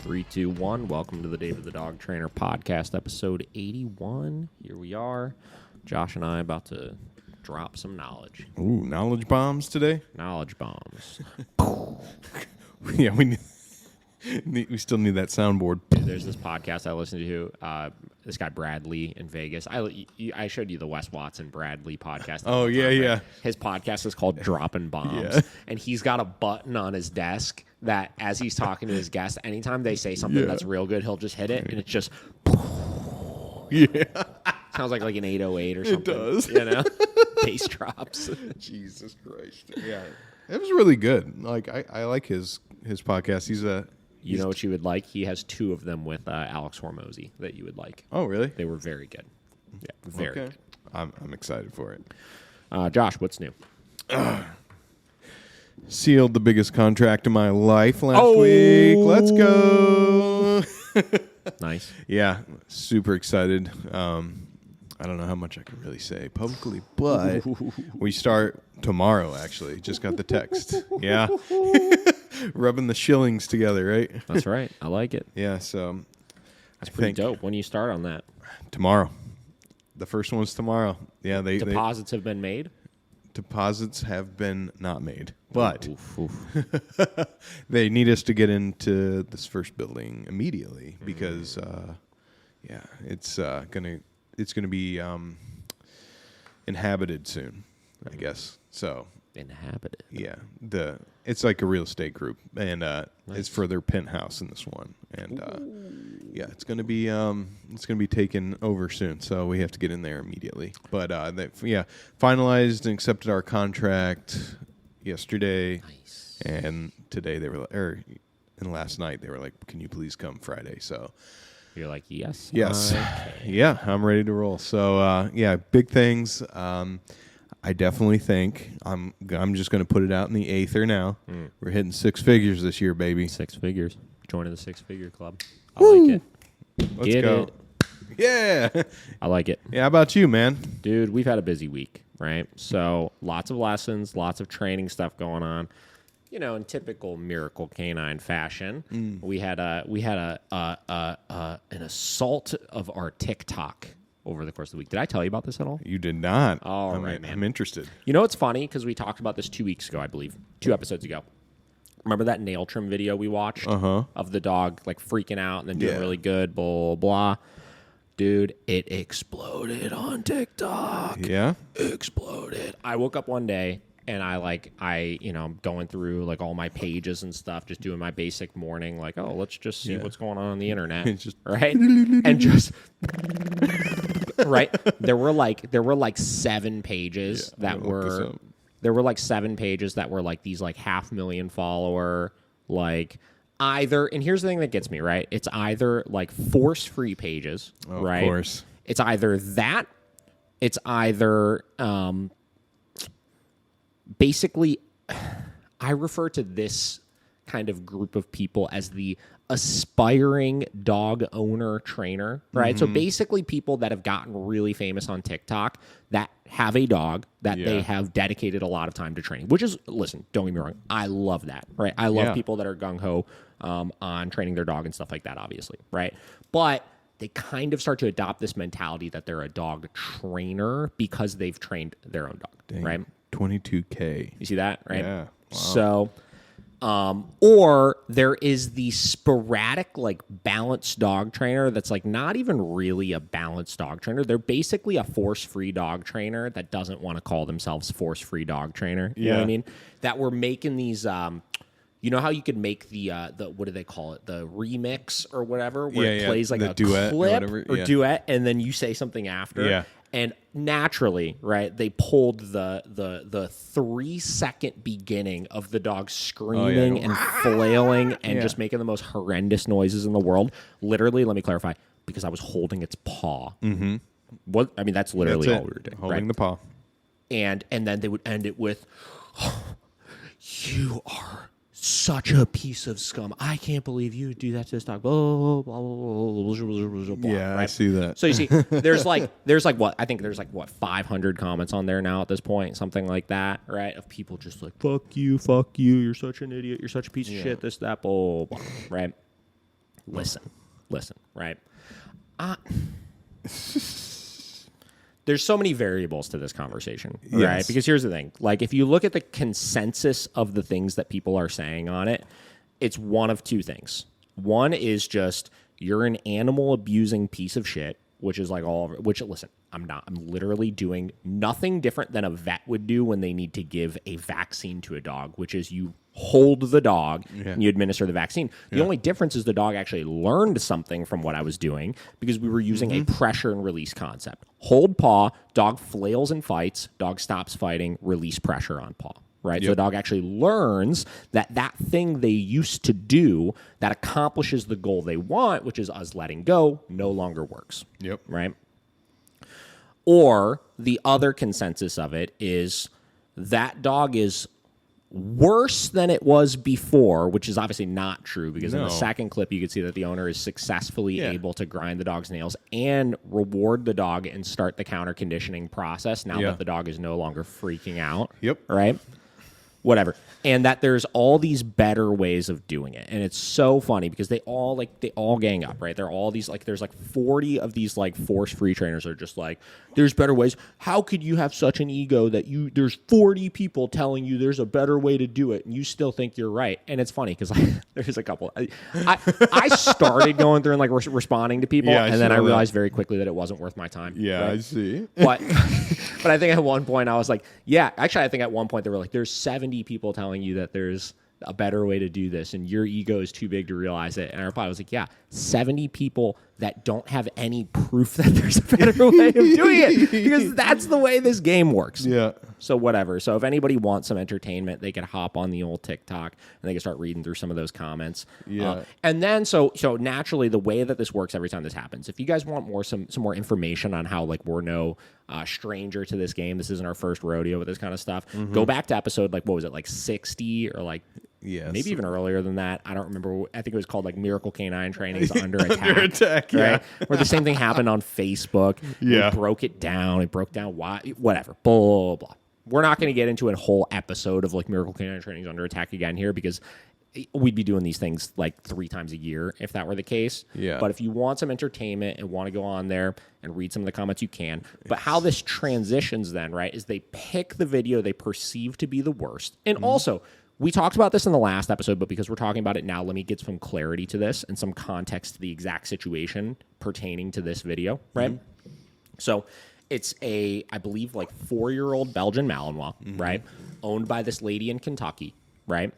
3, 2, 1. Welcome to the David the Dog Trainer podcast, episode 81. Here we are. Josh and I about to drop some knowledge. Ooh, knowledge bombs today? Knowledge bombs. Yeah, we still need that soundboard. Dude, there's this podcast I listen to. This guy Bradley in Vegas. I showed you the Wes Watson Bradley podcast. Oh, yeah, yeah. Right? His podcast is called Dropping Bombs. Yeah. And he's got a button on his desk that as he's talking to his guests, anytime they say something that's real good, he'll just hit it, and it's just... Yeah. Sounds like an 808 or something. It does. You know? Bass drops. Jesus Christ. Yeah. It was really good. Like, I like his podcast. You know what you would like? He has 2 of them with Alex Hormozy that you would like. Oh, really? They were very good. Yeah, very good. I'm excited for it. Josh, what's new? Sealed the biggest contract of my life last week. Let's go. Nice. Yeah, super excited. I don't know how much I can really say publicly, but we start tomorrow, actually. Just got the text. Yeah. Rubbing the shillings together, right? That's right. I like it. Yeah, so that's pretty dope. When do you start on that? Tomorrow. The first one's tomorrow. Yeah, Deposits have been made? Deposits have been not made, but they need us to get into this first building immediately because, it's gonna be inhabited soon, I guess. So inhabited. Yeah, it's like a real estate group, and it's for their penthouse in this one, and it's gonna be taken over soon. So we have to get in there immediately. But finalized and accepted our contract yesterday, nice. And today and last night they were like, "Can you please come Friday?" So. You're like, yes. Yeah, I'm ready to roll. So, big things. I definitely think I'm just going to put it out in the aether now. We're hitting 6 figures this year, baby. 6 figures. Joining the 6-figure club. I Woo! like it. Let's Get go. it. Yeah. I like it. Yeah, how about you, man? Dude, we've had a busy week, right? So lots of lessons, lots of training stuff going on. You know, in typical Miracle Canine fashion, we had an assault of our TikTok over the course of the week. Did I tell you about this at all? You did not. All right, man. I'm interested. You know what's funny? Because we talked about this 2 weeks ago, I believe. 2 episodes ago. Remember that nail trim video we watched of the dog like freaking out and then doing really good, blah, blah. Dude, it exploded on TikTok. Yeah? Exploded. I woke up one day. And I'm going through like all my pages and stuff, just doing my basic morning, like, oh, let's just see what's going on the internet, right? And just right. There were like 7 pages that were like these like 500,000 follower, like either. And here's the thing that gets me, right? It's either like force-free pages, right? Of course. It's either that. It's either. Basically, I refer to this kind of group of people as the aspiring dog owner trainer, right? So basically people that have gotten really famous on TikTok that have a dog that they have dedicated a lot of time to training, which is, listen, don't get me wrong, I love that, right? I love people that are gung-ho on training their dog and stuff like that, obviously, right? But they kind of start to adopt this mentality that they're a dog trainer because they've trained their own dog, right? 22K. You see that, right? Yeah. So, Wow. or there is the sporadic, like, balanced dog trainer that's, like, not even really a balanced dog trainer. They're basically a force-free dog trainer that doesn't want to call themselves force-free dog trainer. You know what I mean? That we're making these... you know how you could make the what do they call it? The remix or whatever, where it plays like a duet clip or duet, and then you say something after. Yeah. And naturally, right, they pulled the 3-second beginning of the dog screaming and flailing and just making the most horrendous noises in the world. Literally, let me clarify, because I was holding its paw. Mm-hmm. What I mean, that's literally all we were doing. Holding the paw. And then they would end it with, "You are such a piece of scum. I can't believe you do that to this dog." Blah, blah, blah, blah, blah, yeah, right? I see that. So you see, there's like what? I think there's like what, 500 comments on there now at this point, something like that, right? Of people just like, fuck you, you're such an idiot, you're such a piece of shit, this, that, blah, blah, blah, right? listen, right? There's so many variables to this conversation, right? Yes. Because here's the thing. Like, if you look at the consensus of the things that people are saying on it, it's one of two things. One is just, you're an animal abusing piece of shit, which is like listen, I'm literally doing nothing different than a vet would do when they need to give a vaccine to a dog, which is you hold the dog and you administer the vaccine. The only difference is the dog actually learned something from what I was doing because we were using a pressure and release concept. Hold paw, dog flails and fights, dog stops fighting, release pressure on paw. Right? So the dog actually learns that thing they used to do that accomplishes the goal they want, which is us letting go, no longer works. Yep. Right? Or the other consensus of it is that dog is worse than it was before, which is obviously not true because in the second clip you can see that the owner is successfully able to grind the dog's nails and reward the dog and start the counter conditioning process now that the dog is no longer freaking out. Yep. Right? Whatever. And that there's all these better ways of doing it. And it's so funny because they all gang up, right? They're all these, like, there's like 40 of these like force-free trainers that are just like, there's better ways. How could you have such an ego that there's 40 people telling you there's a better way to do it and you still think you're right? And it's funny because there's a couple. I started going through and like responding to people, and then I realized very quickly that it wasn't worth my time. Yeah, right? I see. But I think at one point I was like, I think at one point they were like, there's 70 people telling you that there's a better way to do this and your ego is too big to realize it. And I replied, I was like, 70 people that don't have any proof that there's a better way of doing it because that's the way this game works. Yeah. So whatever. So if anybody wants some entertainment, they can hop on the old TikTok and they can start reading through some of those comments. Yeah. And then so naturally the way that this works every time this happens, if you guys want some more information on how like we're no stranger to this game, this isn't our first rodeo with this kind of stuff, go back to episode like, what was it, like 60 or like maybe even earlier than that. I don't remember. I think it was called like Miracle Canine Training's Under Attack. Under Attack, right? Where the same thing happened on Facebook. Yeah. It broke down why, whatever, blah, blah, blah. We're not going to get into a whole episode of like Miracle Canine Training's Under Attack again here because we'd be doing these things like 3 times a year if that were the case. Yeah. But if you want some entertainment and want to go on there and read some of the comments, you can. But how this transitions then, right, is they pick the video they perceive to be the worst. And also, we talked about this in the last episode, but because we're talking about it now, let me get some clarity to this and some context to the exact situation pertaining to this video, right? So it's I believe, like 4-year-old Belgian Malinois, right? Owned by this lady in Kentucky, right?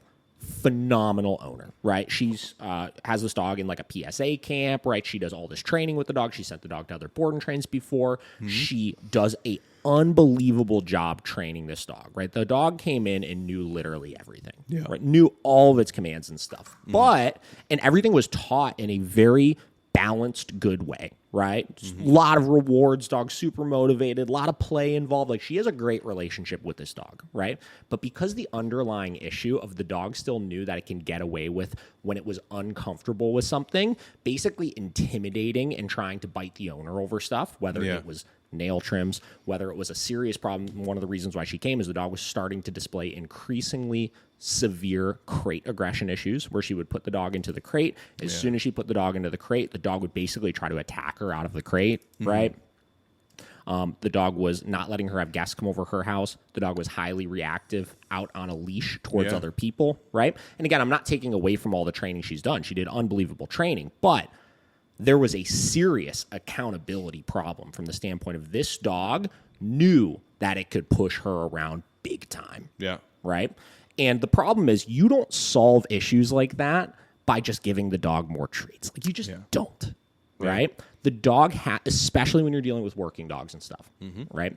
Phenomenal owner, right? She's has this dog in like a PSA camp, right? She does all this training with the dog. She sent the dog to other board and trains before. She does a unbelievable job training this dog, right? The dog came in and knew literally everything, right? Knew all of its commands and stuff. And everything was taught in a very balanced, good way, right? A lot of rewards, dog super motivated, a lot of play involved. Like, she has a great relationship with this dog, right? But because the underlying issue of the dog still knew that it can get away with when it was uncomfortable with something, basically intimidating and trying to bite the owner over stuff, whether it was nail trims, whether it was a serious problem. One of the reasons why she came is the dog was starting to display increasingly severe crate aggression issues where she would put the dog into the crate. As soon as she put the dog into the crate, the dog would basically try to attack her out of the crate, right? The dog was not letting her have guests come over her house. The dog was highly reactive out on a leash towards other people, right? And again, I'm not taking away from all the training she's done. She did unbelievable training, but there was a serious accountability problem from the standpoint of this dog knew that it could push her around big time. Yeah. Right? And the problem is you don't solve issues like that by just giving the dog more treats. Like, you just don't. Right? The dog, especially when you're dealing with working dogs and stuff, right?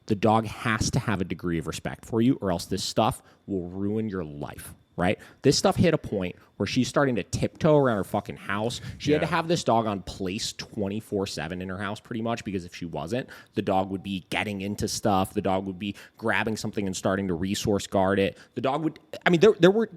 The dog has to have a degree of respect for you, or else this stuff will ruin your life, right? This stuff hit a point where she's starting to tiptoe around her fucking house. She had to have this dog on place 24/7 in her house pretty much, because if she wasn't, the dog would be getting into stuff. The dog would be grabbing something and starting to resource guard it. The dog would, I mean, there were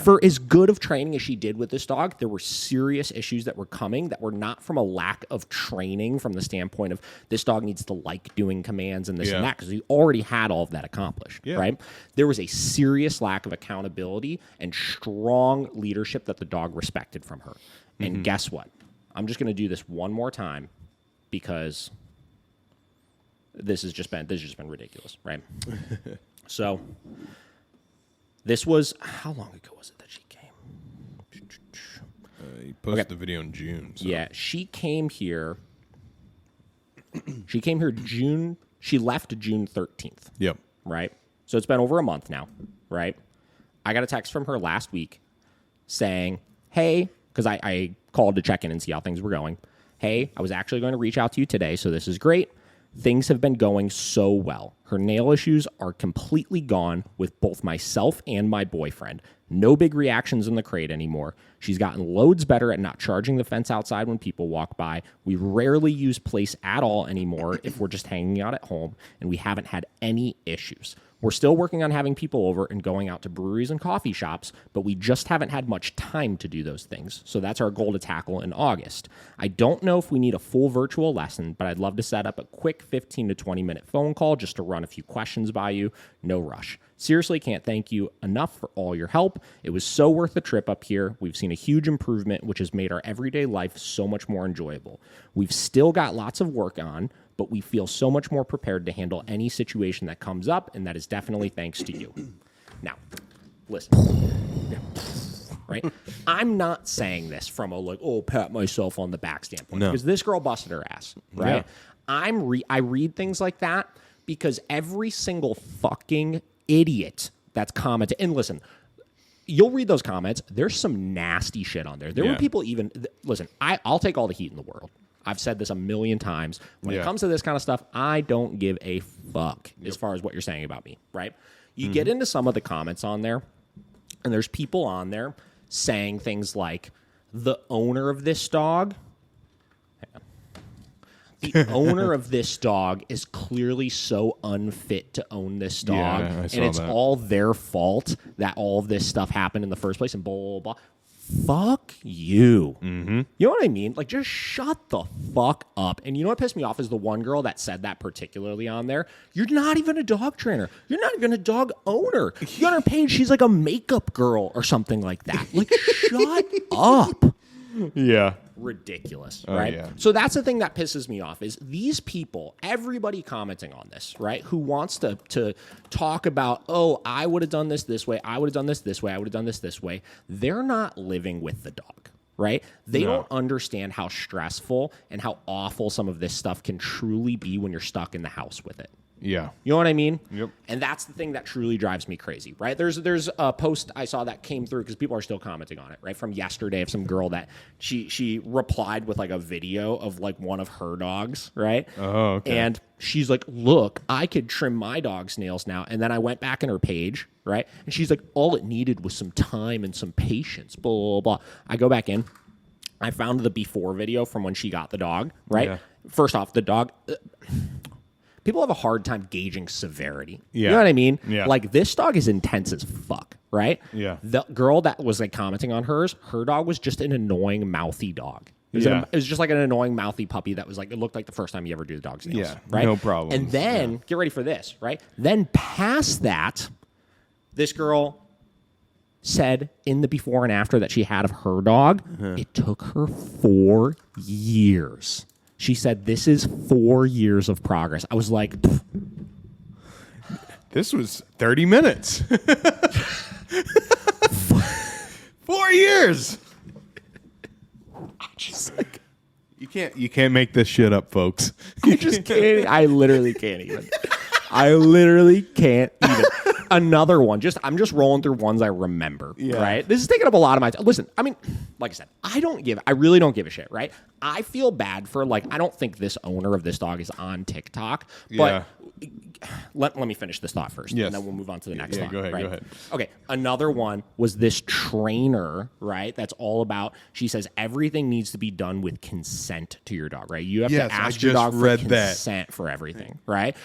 for as good of training as she did with this dog, there were serious issues that were coming that were not from a lack of training from the standpoint of this dog needs to like doing commands and this and that, because we already had all of that accomplished, right? There was a serious lack of accountability and strong leadership that the dog respected from her. And guess what? I'm just going to do this one more time because this has just been ridiculous, right? So this was, how long ago was it that she came? You posted the video in June. So. Yeah, she came here. She came here June. She left June 13th. Yep. Right? So it's been over a month now, right? I got a text from her last week saying, hey, because I called to check in and see how things were going. Hey, I was actually going to reach out to you today, so this is great. Things have been going so well. Her nail issues are completely gone with both myself and my boyfriend. No big reactions in the crate anymore. She's gotten loads better at not charging the fence outside when people walk by. We rarely use place at all anymore if we're just hanging out at home, and we haven't had any issues. We're still working on having people over and going out to breweries and coffee shops, but we just haven't had much time to do those things. So that's our goal to tackle in August. I don't know if we need a full virtual lesson, but I'd love to set up a quick 15 to 20 minute phone call just to run a few questions by you. No rush. Seriously, can't thank you enough for all your help. It was so worth the trip up here. We've seen a huge improvement, which has made our everyday life so much more enjoyable. We've still got lots of work on, but we feel so much more prepared to handle any situation that comes up, and that is definitely thanks to you. Now, listen. Right? I'm not saying this from a, pat myself on the back standpoint, because this girl busted her ass, right? Yeah. I read things like that because every single fucking idiot that's commented, and listen, you'll read those comments, there's some nasty shit on there. There were people even, listen, I'll take all the heat in the world. I've said this a million times. When it comes to this kind of stuff, I don't give a fuck as far as what you're saying about me, right? You get into some of the comments on there, and there's people on there saying things like, the owner of this dog, the owner of this dog is clearly so unfit to own this dog, and it's all their fault that all of this stuff happened in the first place, and blah, blah, blah. Fuck you. You know what I mean? Like, just shut the fuck up. And you know what pissed me off is the one girl that said that particularly on there. You're not even a dog trainer. You're not even a dog owner. You on her page, she's like a makeup girl or something like that. Like, shut up. Yeah. Ridiculous, right? Yeah. So that's the thing that pisses me off is these people, everybody commenting on this, right, who wants to talk about, oh, I would have done this way, I would have done this way, I would have done this way. They're not living with the dog, right? They don't understand how stressful and how awful some of this stuff can truly be when you're stuck in the house with it. Yeah. You know what I mean? Yep. And that's the thing that truly drives me crazy, right? There's a post I saw that came through because people are still commenting on it, right? From yesterday of some girl that she replied with like a video of like one of her dogs, right? Oh, okay. And she's like, look, I could trim my dog's nails now. And then I went back in her page, right? And she's like, all it needed was some time and some patience, blah, blah, blah. I go back in. I found the before video from when she got the dog, right? Yeah. First off, the dog... people have a hard time gauging severity. Yeah. You know what I mean? Yeah. Like, this dog is intense as fuck, right? Yeah. The girl that was like commenting on hers, her dog was just an annoying, mouthy dog. It was just like an annoying, mouthy puppy that was like, it looked like the first time you ever do the dog's nails. Yeah, right? no problem. And then, get ready for this, right? Then past that, this girl said in the before and after that she had of her dog, it took her 4 years. She said, this is 4 years of progress. I was like... This was 30 minutes. 4 years. Just like... You can't make this shit up, folks. I just can't. I literally can't even. I literally can't even. Another one. I'm just rolling through ones I remember. Yeah. Right. This is taking up a lot of my time. Listen, I mean, like I said, I really don't give a shit. Right. I feel bad for I don't think this owner of this dog is on TikTok. But let me finish this thought first, and then we'll move on to the next thought. Go ahead. Right? Go ahead. Okay. Another one was this trainer. Right. That's all about. She says everything needs to be done with consent to your dog. Right. You have to ask your dog for consent for everything. Right.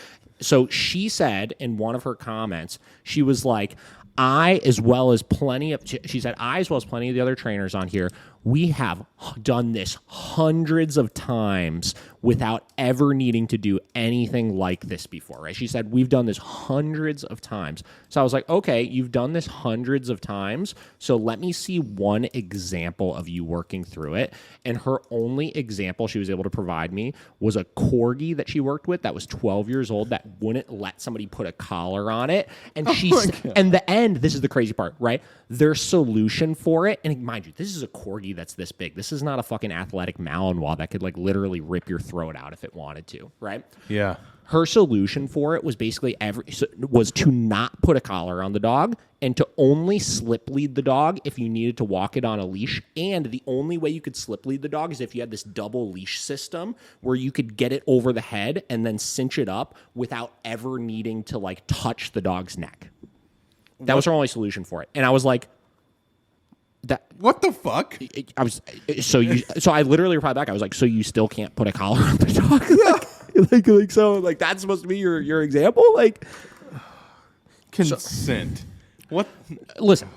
So she said in one of her comments, she was like, I, as well as plenty of, she said, I, as well as plenty of the other trainers on here, we have done this hundreds of times without ever needing to do anything like this before, right? She said, we've done this hundreds of times. So I was like, okay, you've done this hundreds of times, so let me see one example of you working through it. And her only example she was able to provide me was a corgi that she worked with that was 12 years old that wouldn't let somebody put a collar on it. And and the end, this is the crazy part, right? Their solution for it, and mind you, this is a corgi that's this big. This is not a fucking athletic Malinois that could like literally rip your throat out if it wanted to, right? Yeah. Her solution for it was basically was to not put a collar on the dog and to only slip lead the dog if you needed to walk it on a leash. And the only way you could slip lead the dog is if you had this double leash system where you could get it over the head and then cinch it up without ever needing to like touch the dog's neck. That was her only solution for it. And I was like, what the fuck? So I literally replied back. I was like, so you still can't put a collar on the dog? like that's supposed to be your example? Like consent. What? Listen,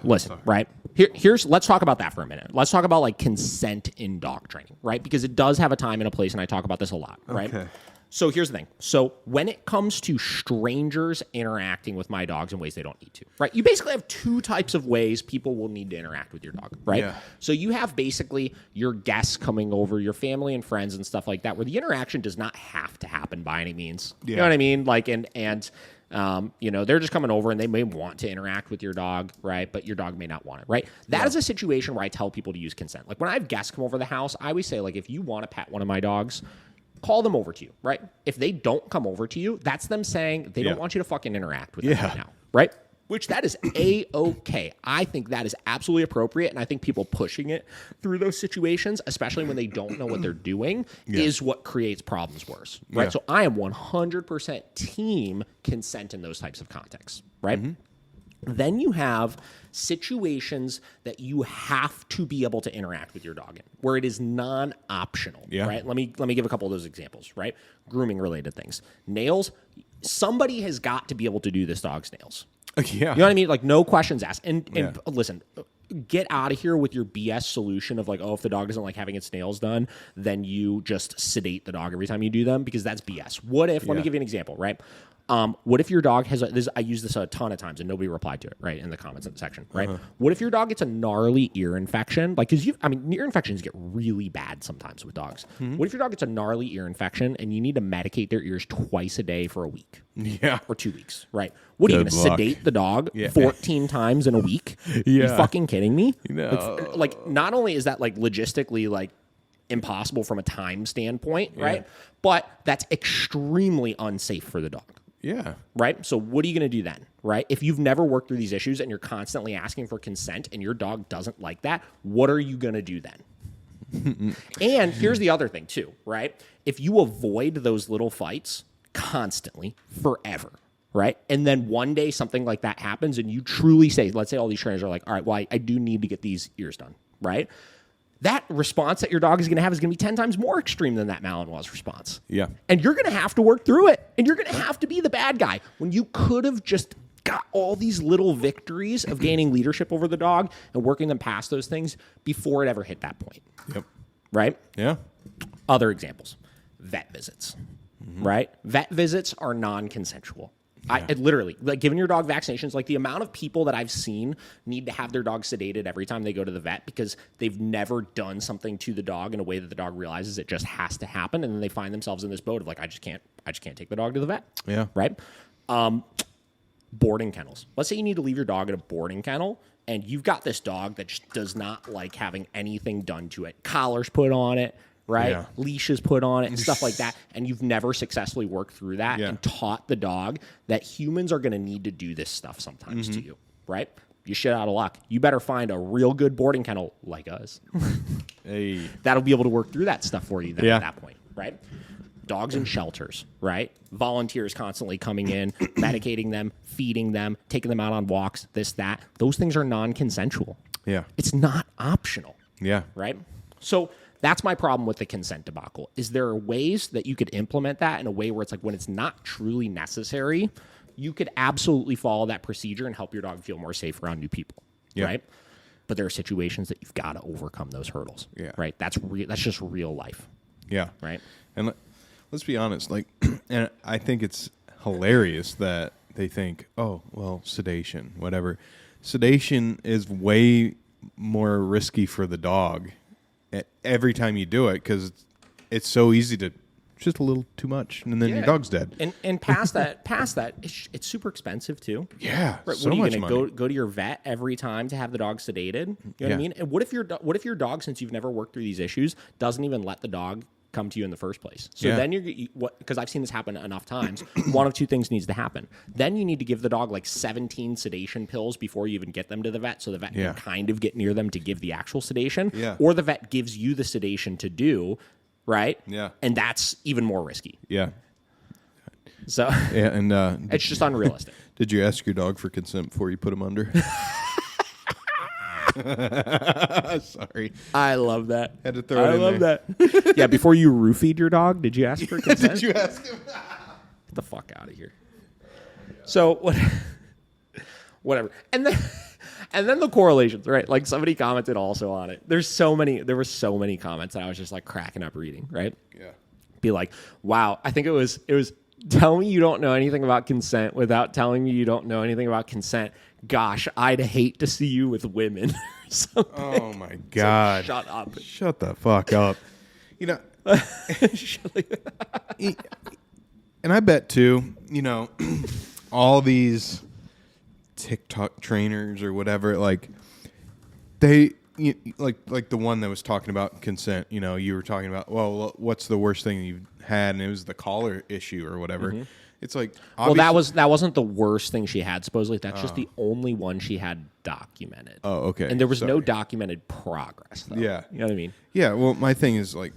right? Here's let's talk about that for a minute. Let's talk about like consent in dog training, right? Because it does have a time and a place, and I talk about this a lot, right? Okay. So here's the thing. So when it comes to strangers interacting with my dogs in ways they don't need to, right? You basically have two types of ways people will need to interact with your dog, right? Yeah. So you have basically your guests coming over, your family and friends and stuff like that, where the interaction does not have to happen by any means. Yeah. You know what I mean? Like, they're just coming over and they may want to interact with your dog, right? But your dog may not want it, right? That is a situation where I tell people to use consent. Like when I have guests come over the house, I always say, like, if you want to pet one of my dogs, call them over to you, right? If they don't come over to you, that's them saying they don't want you to fucking interact with them right now, right? Which that is A-okay. I think that is absolutely appropriate, and I think people pushing it through those situations, especially when they don't know what they're doing, is what creates problems worse, right? Yeah. So I am 100% team consent in those types of contexts, right? Mm-hmm. Then you have situations that you have to be able to interact with your dog in, where it is non-optional, right? Let me give a couple of those examples, right? Grooming related things. Nails, somebody has got to be able to do this dog's nails. Yeah. You know what I mean? Like no questions asked. And listen, get out of here with your BS solution of like, oh, if the dog doesn't like having its nails done, then you just sedate the dog every time you do them, because that's BS. What if, let me give you an example, right? What if your dog has I use this a ton of times and nobody replied to it, right, in the comments section, right? What if your dog gets a gnarly ear infection? Like, because ear infections get really bad sometimes with dogs. Mm-hmm. What if your dog gets a gnarly ear infection and you need to medicate their ears twice a day for a week? Yeah. Or 2 weeks, right? What, are you going to sedate the dog 14 times in a week? Yeah. Are you fucking kidding me? No. Like, not only is that like logistically like impossible from a time standpoint, right? But that's extremely unsafe for the dog. Yeah. Right? So what are you going to do then, right? If you've never worked through these issues and you're constantly asking for consent and your dog doesn't like that, what are you going to do then? And here's the other thing too, right? If you avoid those little fights constantly, forever, right? And then one day something like that happens and you truly say, let's say all these trainers are like, all right, well, I do need to get these ears done, right? That response that your dog is going to have is going to be 10 times more extreme than that Malinois response. Yeah. And you're going to have to work through it. And you're going to have to be the bad guy when you could have just got all these little victories of gaining leadership over the dog and working them past those things before it ever hit that point. Yep. Right? Yeah. Other examples. Vet visits. Mm-hmm. Right? Vet visits are non-consensual. Yeah. Literally, like giving your dog vaccinations, like the amount of people that I've seen need to have their dog sedated every time they go to the vet because they've never done something to the dog in a way that the dog realizes it just has to happen. And then they find themselves in this boat of like, I just can't take the dog to the vet. Yeah. Right. Boarding kennels. Let's say you need to leave your dog at a boarding kennel and you've got this dog that just does not like having anything done to it. Collars put on it. Right? Yeah. Leashes put on it and stuff like that. And you've never successfully worked through that and taught the dog that humans are going to need to do this stuff sometimes to you. Right? You shit out of luck. You better find a real good boarding kennel like us. Hey. That'll be able to work through that stuff for you then at that point. Right? Dogs in shelters. Right? Volunteers constantly coming in, medicating them, feeding them, taking them out on walks, this, that. Those things are non-consensual. Yeah. It's not optional. Yeah. Right? So that's my problem with the consent debacle. Is there are ways that you could implement that in a way where it's like when it's not truly necessary, you could absolutely follow that procedure and help your dog feel more safe around new people, right? But there are situations that you've got to overcome those hurdles, right? That's just real life. Yeah. Right. And let's be honest, like, and I think it's hilarious that they think, oh, well, sedation, whatever. Sedation is way more risky for the dog every time you do it because it's so easy to just a little too much, and then your dog's dead. And past that, it's super expensive too. Yeah, right? So what are you much gonna money. go to your vet every time to have the dog sedated? You know what I mean? And what if your dog, since you've never worked through these issues, doesn't even let the dog come to you in the first place? So then because I've seen this happen enough times. One of two things needs to happen. Then you need to give the dog like 17 sedation pills before you even get them to the vet, so the vet can kind of get near them to give the actual sedation. Or the vet gives you the sedation to do. Right? Yeah. And that's even more risky. Yeah. So and it's just unrealistic. Did you ask your dog for consent before you put him under? Sorry. I love that. Had to throw it in love there. that. Yeah, before you roofied your dog, did you ask for consent? Did you ask him? Get the fuck out of here. So whatever. And then the correlations, right? Like somebody commented also on it. There were so many comments that I was just like cracking up reading, right? Yeah. Be like, wow, I think it was tell me you don't know anything about consent without telling me you don't know anything about consent. Gosh, I'd hate to see you with women or something. Oh my God. So shut up. Shut the fuck up. You know, and I bet too, you know, all these TikTok trainers or whatever, like they like the one that was talking about consent, you know, you were talking about, well, what's the worst thing you've had, and it was the collar issue or whatever. It's like, well, that wasn't the worst thing she had, supposedly. That's just the only one she had documented. Oh, okay. And there was no documented progress, though. Yeah. You know what I mean? Yeah, well, my thing is, like,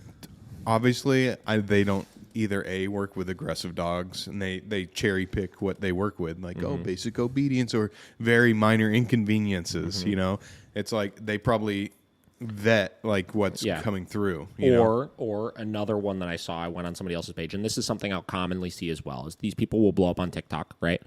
obviously they don't either work with aggressive dogs, and they cherry pick what they work with, like basic obedience or very minor inconveniences. You know, it's like they probably vet like what's coming through. Or another one that I saw, I went on somebody else's page, and this is something I'll commonly see as well, is these people will blow up on TikTok, right?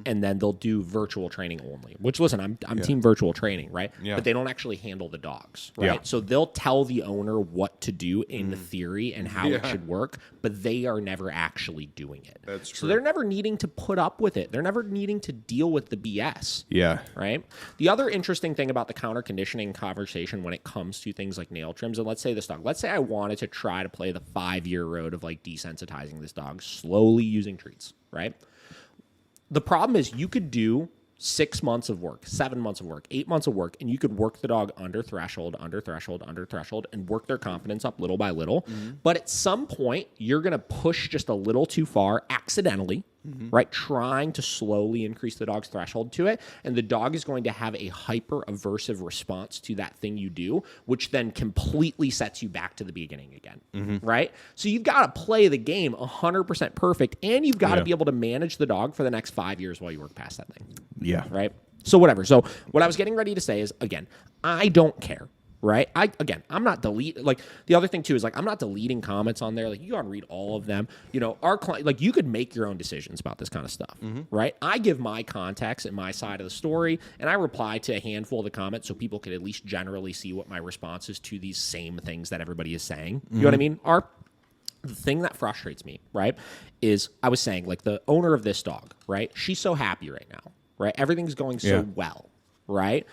And then they'll do virtual training only, which, listen, I'm team virtual training, right? But they don't actually handle the dogs, right? So they'll tell the owner what to do in theory and how it should work, but they are never actually doing it. That's true. So they're never needing to put up with it. They're never needing to deal with the BS. Yeah. Right? The other interesting thing about the counter conditioning conversation when it comes to things like nail trims, and let's say I wanted to try to play the 5-year road of like desensitizing this dog, slowly using treats, right? The problem is you could do 6 months of work, 7 months of work, 8 months of work, and you could work the dog under threshold, and work their confidence up little by little. But at some point, you're going to push just a little too far accidentally, right? Trying to slowly increase the dog's threshold to it. And the dog is going to have a hyper-aversive response to that thing you do, which then completely sets you back to the beginning again, right? So you've got to play the game 100% perfect, and you've got to be able to manage the dog for the next 5 years while you work past that thing. Yeah. Right? So whatever. So what I was getting ready to say is, again, I don't care. Right? I'm not deleting, like, the other thing too is, like, I'm not deleting comments on there. Like, you go and read all of them. You know, our client, like, you could make your own decisions about this kind of stuff, right? I give my context and my side of the story, and I reply to a handful of the comments so people could at least generally see what my response is to these same things that everybody is saying. You know what I mean? The thing that frustrates me, right, is I was saying, like, the owner of this dog, right? She's so happy right now, right? Everything's going so well, right?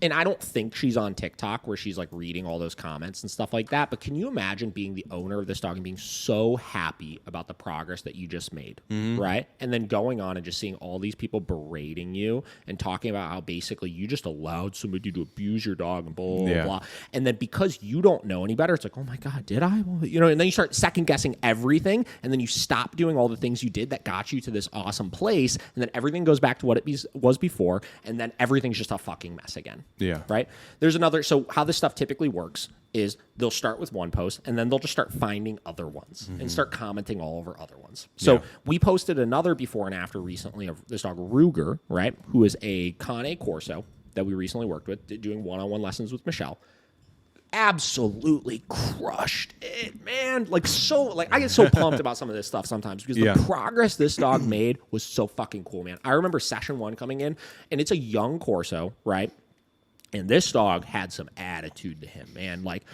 And I don't think she's on TikTok where she's like reading all those comments and stuff like that. But can you imagine being the owner of this dog and being so happy about the progress that you just made, right? And then going on and just seeing all these people berating you and talking about how basically you just allowed somebody to abuse your dog and blah, blah, blah. And then because you don't know any better, it's like, oh my God, did I? Well, you know, and then you start second guessing everything. And then you stop doing all the things you did that got you to this awesome place. And then everything goes back to what it was before. And then everything's just a fucking mess again. Yeah. Right? There's another. So how this stuff typically works is they'll start with one post and then they'll just start finding other ones and start commenting all over other ones. So we posted another before and after recently of this dog Ruger, right? Who is a Cane Corso that we recently worked with, doing one-on-one lessons with Michelle. absolutely crushed it, man. Like, so, like, I get so pumped about some of this stuff sometimes because the progress this dog made was so fucking cool, man. I remember session 1 coming in, and it's a young Corso, right? And this dog had some attitude to him, man. Like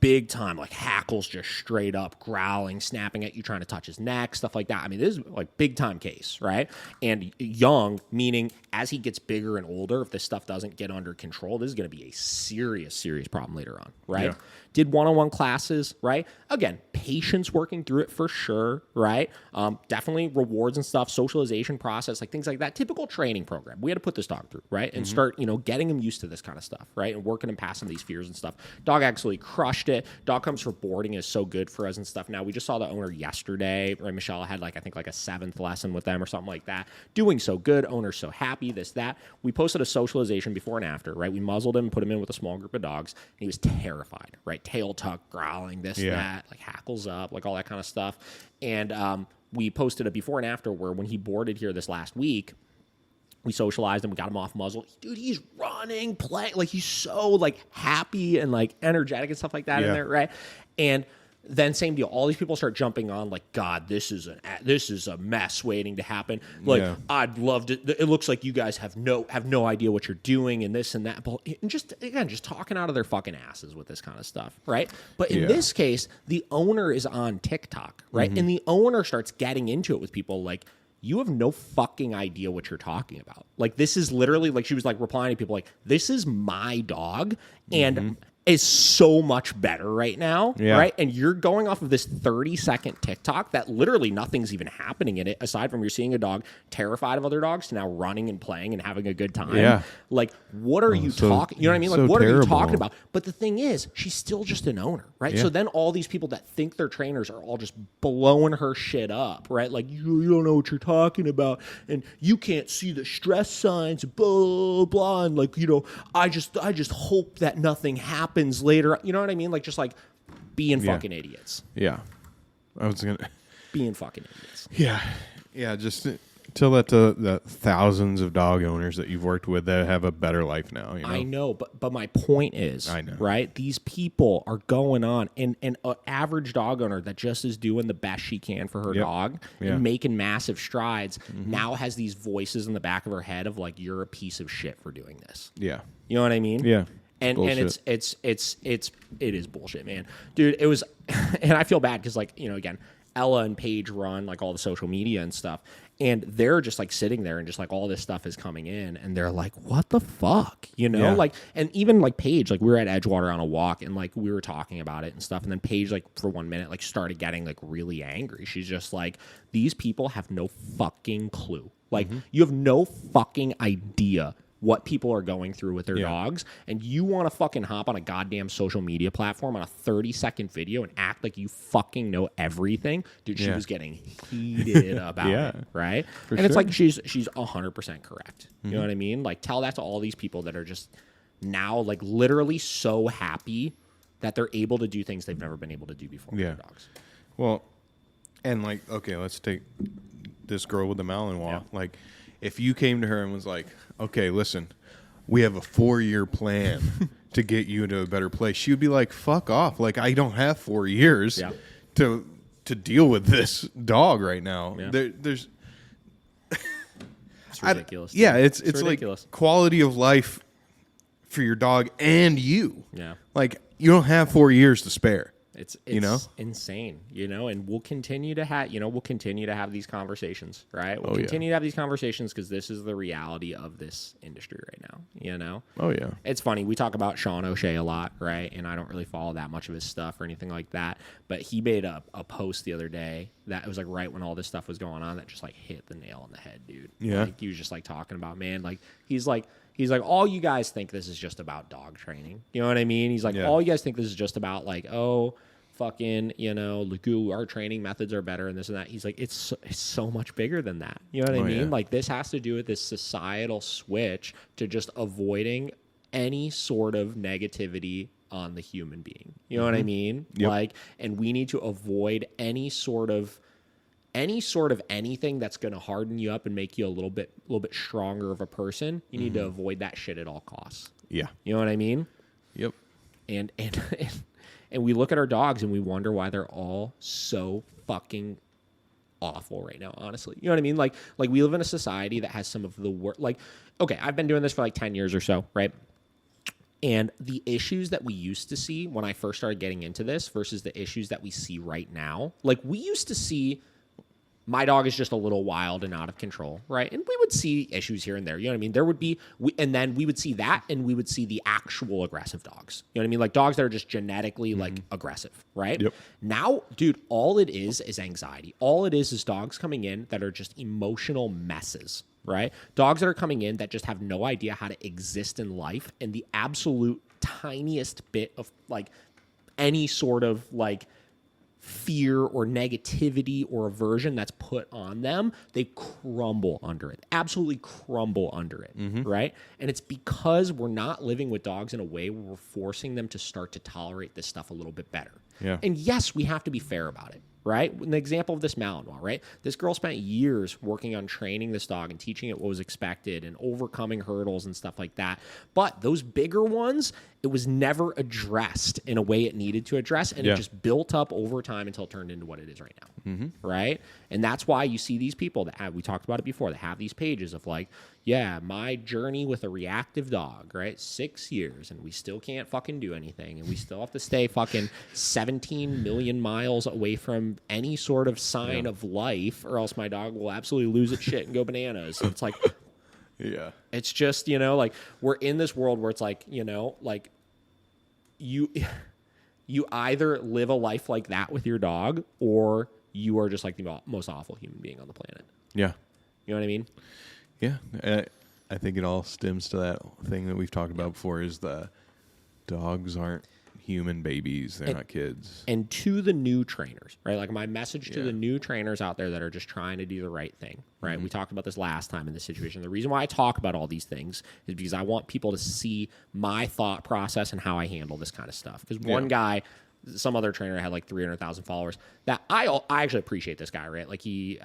big time, like hackles just straight up, growling, snapping at you, trying to touch his neck, stuff like that. I mean, this is like big time case, right? And young, meaning as he gets bigger and older, if this stuff doesn't get under control, this is going to be a serious, serious problem later on, right? Yeah. Did one-on-one classes, right? Again, patience working through it for sure, right? Definitely rewards and stuff, socialization process, like things like that. Typical training program. We had to put this dog through, right? And start, getting him used to this kind of stuff, right? And working and passing these fears and stuff. Dog absolutely crushed it. Dog comes for boarding, is so good for us and stuff. Now, we just saw the owner yesterday, right? Michelle had I think a 7th lesson with them or something like that. Doing so good. Owner's so happy, this, that. We posted a socialization before and after, right? We muzzled him, put him in with a small group of dogs, and he was terrified, right? Tail tuck, growling, this, that, like hackles up, like all that kind of stuff. And we posted a before and after where when he boarded here this last week, we socialized him, we got him off muzzle. Dude, he's running, playing, like he's so like happy and like energetic and stuff like that in there, right? And then same deal. All these people start jumping on like, God, this is a mess waiting to happen. Like, I'd love to. It looks like you guys have no idea what you're doing and this and that. And just talking out of their fucking asses with this kind of stuff, right? But in this case, the owner is on TikTok, right? And the owner starts getting into it with people like, you have no fucking idea what you're talking about. Like, this is literally, like, she was, like, replying to people like, this is my dog, and is so much better right now, right? And you're going off of this 30-second TikTok that literally nothing's even happening in it, aside from you're seeing a dog terrified of other dogs to now running and playing and having a good time. Yeah. Like, what are you talking? You know what I mean? Like, what are you talking about? But the thing is, she's still just an owner, right? Yeah. So then all these people that think they're trainers are all just blowing her shit up, right? Like, you don't know what you're talking about, and you can't see the stress signs, blah, blah, and like, I just hope that nothing happens later. You know what I mean? Like, just like being fucking idiots. Yeah. I was going to... Being fucking idiots. Yeah. Yeah, just tell that to the thousands of dog owners that you've worked with that have a better life now. I know, but my point is, I know, right? These people are going on, and an average dog owner that just is doing the best she can for her dog and making massive strides now has these voices in the back of her head of like, you're a piece of shit for doing this. Yeah. You know what I mean? Yeah. And it is bullshit, man. Dude, it was, and I feel bad because, like, again, Ella and Paige run like all the social media and stuff, and they're just like sitting there and just like all this stuff is coming in, and they're like, what the fuck, like, and even like Paige, like we were at Edgewater on a walk and like we were talking about it and stuff, and then Paige, like for 1 minute, like started getting like really angry. She's just like, these people have no fucking clue. Like, you have no fucking idea what people are going through with their dogs, and you want to fucking hop on a goddamn social media platform on a 30-second video and act like you fucking know everything. Dude, she was getting heated about it, right? And it's like she's 100% correct. You know what I mean? Like, tell that to all these people that are just now like literally so happy that they're able to do things they've never been able to do before with their dogs. Well, and like, okay, let's take this girl with the Malinois. Like, if you came to her and was like, okay, listen, we have a 4-year plan to get you into a better place, she would be like, fuck off. Like, I don't have 4 years to deal with this dog right now. There's it's ridiculous. It's ridiculous. Like quality of life for your dog and you. Yeah. Like, you don't have 4 years to spare. It's insane, and we'll continue to have these conversations, right? We'll continue to have these conversations because this is the reality of this industry right now, Oh, yeah. It's funny. We talk about Shawn OShea a lot, right? And I don't really follow that much of his stuff or anything like that. But he made a post the other day that it was like right when all this stuff was going on that just like hit the nail on the head, dude. Yeah. Like, he was just like talking about, man, like he's like, all you guys think this is just about dog training. You know what I mean? He's like, all you guys think this is just about like, oh, fucking, Lagu, our training methods are better and this and that. He's like, it's so much bigger than that. You know what I mean? Yeah. Like, this has to do with this societal switch to just avoiding any sort of negativity on the human being. You know what I mean? Yep. Like, and we need to avoid any sort of anything that's going to harden you up and make you a little bit stronger of a person. You need to avoid that shit at all costs. Yeah. You know what I mean? Yep. And and we look at our dogs and we wonder why they're all so fucking awful right now, honestly. You know what I mean? Like we live in a society that has some of the worst. Like, okay, I've been doing this for like 10 years or so, right? And the issues that we used to see when I first started getting into this versus the issues that we see right now, like we used to see my dog is just a little wild and out of control, right? And we would see issues here and there. You know what I mean? There would be, and then we would see that, and we would see the actual aggressive dogs. You know what I mean? Like dogs that are just genetically like aggressive, right? Yep. Now, dude, all it is anxiety. All it is dogs coming in that are just emotional messes, right? Dogs that are coming in that just have no idea how to exist in life, and the absolute tiniest bit of like any sort of like fear or negativity or aversion that's put on them, they crumble under it. Absolutely crumble under it, right? And it's because we're not living with dogs in a way where we're forcing them to start to tolerate this stuff a little bit better. Yeah. And yes, we have to be fair about it, right? An example of this Malinois, right? This girl spent years working on training this dog and teaching it what was expected and overcoming hurdles and stuff like that. But those bigger ones, it was never addressed in a way it needed to address, and it just built up over time until it turned into what it is right now, right? And that's why you see these people that have, we talked about it before, that have these pages of like, yeah, my journey with a reactive dog, right? 6 years, and we still can't fucking do anything, and we still have to stay fucking 17 million miles away from any sort of sign of life, or else my dog will absolutely lose its shit and go bananas. And it's like, yeah, it's just, you know, like we're in this world where it's like, you know, like you either live a life like that with your dog, or you are just like the most awful human being on the planet. Yeah. You know what I mean? Yeah. I think it all stems to that thing that we've talked about before, is the dogs aren't human babies. They're not kids. And to the new trainers, right? Like my message to the new trainers out there that are just trying to do the right thing, right? We talked about this last time in this situation. The reason why I talk about all these things is because I want people to see my thought process and how I handle this kind of stuff. Because one guy, some other trainer had like 300,000 followers, that I actually appreciate this guy, right? Like he,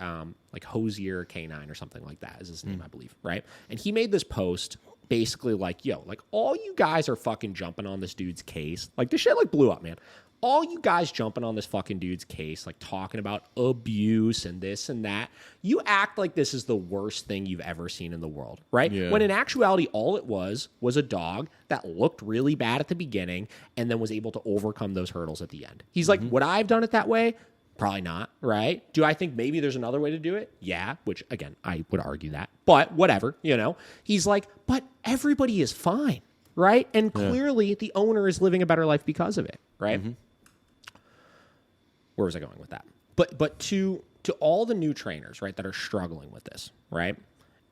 like Hosier K9 or something like that is his name, I believe, right? And he made this post basically like, yo, like all you guys are fucking jumping on this dude's case. Like this shit like blew up, man. All you guys jumping on this fucking dude's case, like talking about abuse and this and that. You act like this is the worst thing you've ever seen in the world, right? Yeah. When in actuality, all it was a dog that looked really bad at the beginning and then was able to overcome those hurdles at the end. He's like, would I have done it that way? Probably not, right? Do I think maybe there's another way to do it? Yeah, which, again, I would argue that. But whatever, you know. He's like, but everybody is fine, right? And clearly the owner is living a better life because of it, right? Where was I going with that? But to all the new trainers, right, that are struggling with this, right?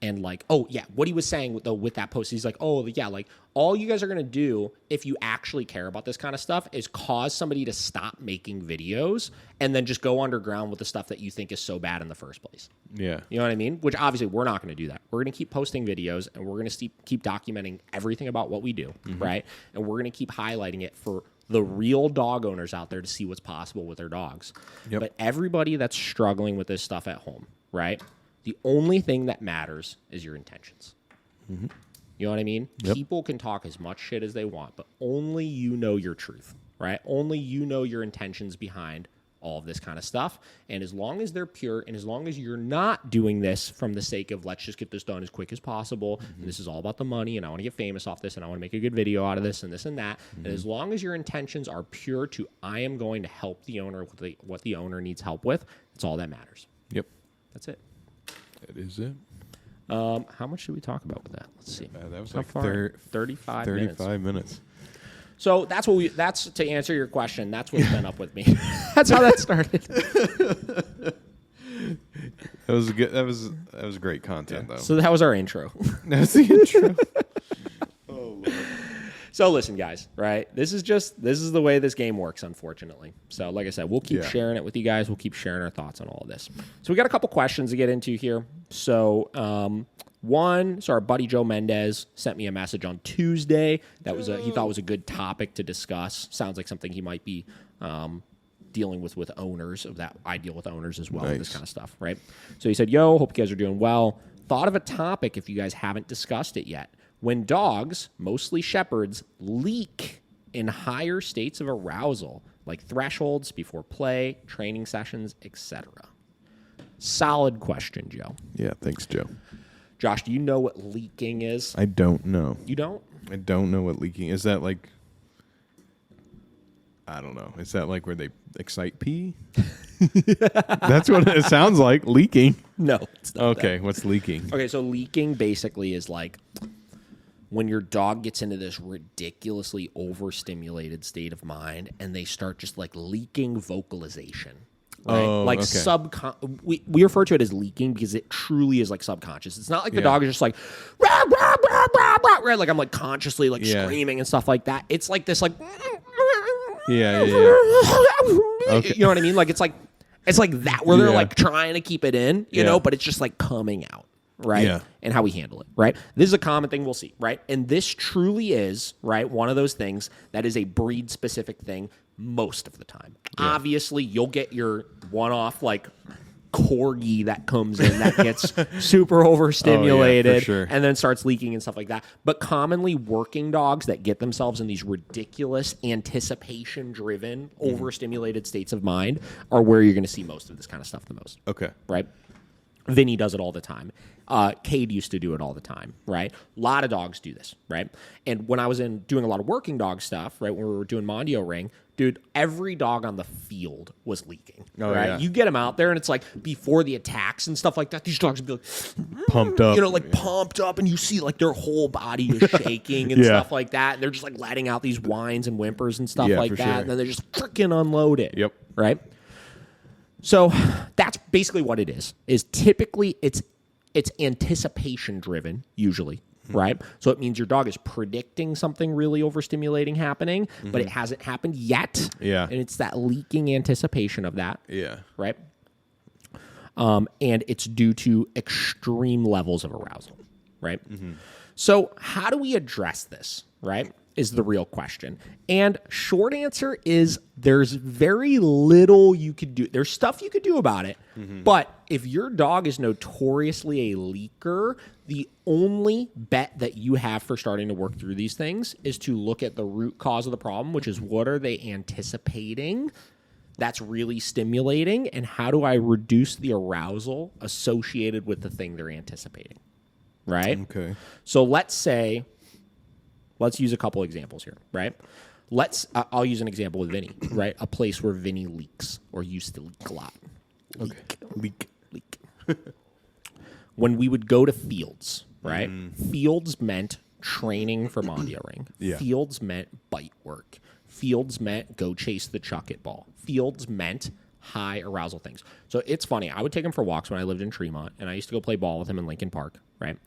And like, oh, yeah, what he was saying with that post, he's like, oh, yeah, like all you guys are going to do if you actually care about this kind of stuff is cause somebody to stop making videos and then just go underground with the stuff that you think is so bad in the first place. Yeah. You know what I mean? Which obviously we're not going to do that. We're going to keep posting videos, and we're going to keep documenting everything about what we do, right? And we're going to keep highlighting it for the real dog owners out there to see what's possible with their dogs. Yep. But everybody that's struggling with this stuff at home, right? The only thing that matters is your intentions. You know what I mean? Yep. People can talk as much shit as they want, but only you know your truth, right? Only you know your intentions behind all of this kind of stuff. And as long as they're pure, and as long as you're not doing this from the sake of let's just get this done as quick as possible, and this is all about the money, and I want to get famous off this, and I want to make a good video out of this, and that, and as long as your intentions are pure to I am going to help the owner with what the owner needs help with, it's all that matters. Yep. That's it. That is it. How much did we talk about with that? Let's see. That was How like far? 35 minutes. 35 minutes. So that's to answer your question. That's what's been up with me. That's how that started. That was great content though. So that was our intro. That's the intro. Oh Lord. So listen, guys, right? This is the way this game works, unfortunately. So like I said, we'll keep sharing it with you guys. We'll keep sharing our thoughts on all of this. So we got a couple questions to get into here. So our buddy Joe Mendez sent me a message on Tuesday. That was he thought was a good topic to discuss. Sounds like something he might be dealing with owners of that. I deal with owners as well, with this kind of stuff, right? So he said, yo, hope you guys are doing well. Thought of a topic if you guys haven't discussed it yet. When dogs, mostly shepherds, leak in higher states of arousal, like thresholds before play, training sessions, etc.? Solid question, Joe. Yeah, thanks, Joe. Josh, do you know what leaking is? I don't know. You don't? I don't know what leaking is. That like, I don't know. Is that like where they excite pee? That's what it sounds like. Leaking. No, it's not. Okay, what's leaking? Okay, so leaking basically is like when your dog gets into this ridiculously overstimulated state of mind and they start just like leaking vocalization. Right? Oh, like okay. we refer to it as leaking because it truly is like subconscious. It's not like the dog is just like rah, rah, rah, rah, rah, rah, like I'm like consciously like screaming and stuff like that. It's like this like Yeah. Okay. You know what I mean? Like it's like that where they're like trying to keep it in, you know, but it's just like coming out, right? Yeah. And how we handle it, right? This is a common thing we'll see, right? And this truly is, right, one of those things that is a breed specific thing most of the time. Yeah. Obviously, you'll get your one-off like corgi that comes in that gets super overstimulated for sure. and then starts leaking and stuff like that. But commonly working dogs that get themselves in these ridiculous anticipation-driven, overstimulated states of mind are where you're going to see most of this kind of stuff the most. Okay. Right? Vinny does it all the time. Cade used to do it all the time, right? A lot of dogs do this, right? And when I was doing a lot of working dog stuff, right, when we were doing Mondio Ring, dude, every dog on the field was leaking, right? Yeah. You get them out there, and it's like before the attacks and stuff like that, these dogs would be like pumped up, you know, like pumped up, and you see like their whole body is shaking and stuff like that. And they're just like letting out these whines and whimpers and stuff like that, sure. and then they just freaking unload it. Yep. Right. So that's basically what it is. Is typically it's anticipation driven usually. Right? So it means your dog is predicting something really overstimulating happening, but it hasn't happened yet. Yeah. And it's that leaking anticipation of that. Yeah. Right? And it's due to extreme levels of arousal. Right? So how do we address this? Right? Is the real question. And short answer is there's very little you could do. There's stuff you could do about it. But if your dog is notoriously a leaker, the only bet that you have for starting to work through these things is to look at the root cause of the problem, which is what are they anticipating that's really stimulating, and how do I reduce the arousal associated with the thing they're anticipating, right? Okay. So let's use a couple examples here, right? I'll use an example with Vinny, right? A place where Vinny leaks or used to leak a lot. Leak. When we would go to fields, right? Fields meant training for Mondio Ring. Yeah. Fields meant bite work. Fields meant go chase the chuck it ball. Fields meant high arousal things. So it's funny. I would take him for walks when I lived in Tremont, and I used to go play ball with him in Lincoln Park, right?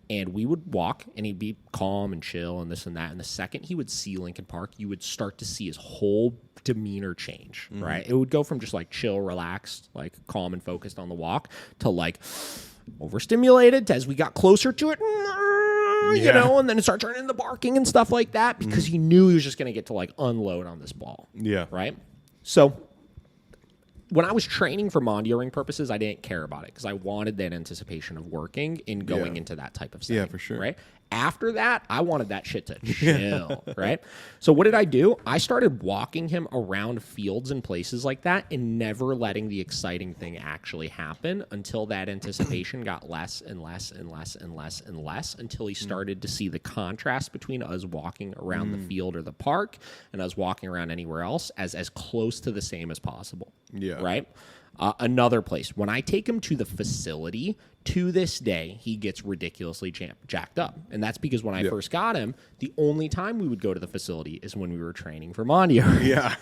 And we would walk, and he'd be calm and chill and this and that. And the second he would see Lincoln Park, you would start to see his whole demeanor change, right? It would go from just like chill, relaxed, like calm and focused on the walk to like overstimulated as we got closer to it, you know, and then it started turning into barking and stuff like that because he knew he was just going to get to like unload on this ball. Yeah. Right? So when I was training for Mondio Ring purposes, I didn't care about it because I wanted that anticipation of working and going into that type of setting. Yeah, for sure. Right? After that, I wanted that shit to chill, right? So what did I do? I started walking him around fields and places like that and never letting the exciting thing actually happen until that anticipation got less and less and less and less and less until he started to see the contrast between us walking around the field or the park and us walking around anywhere else as close to the same as possible. Yeah. Right? Another place, when I take him to the facility, to this day, he gets ridiculously jacked up. And that's because when I first got him, the only time we would go to the facility is when we were training for Mondio. Yeah.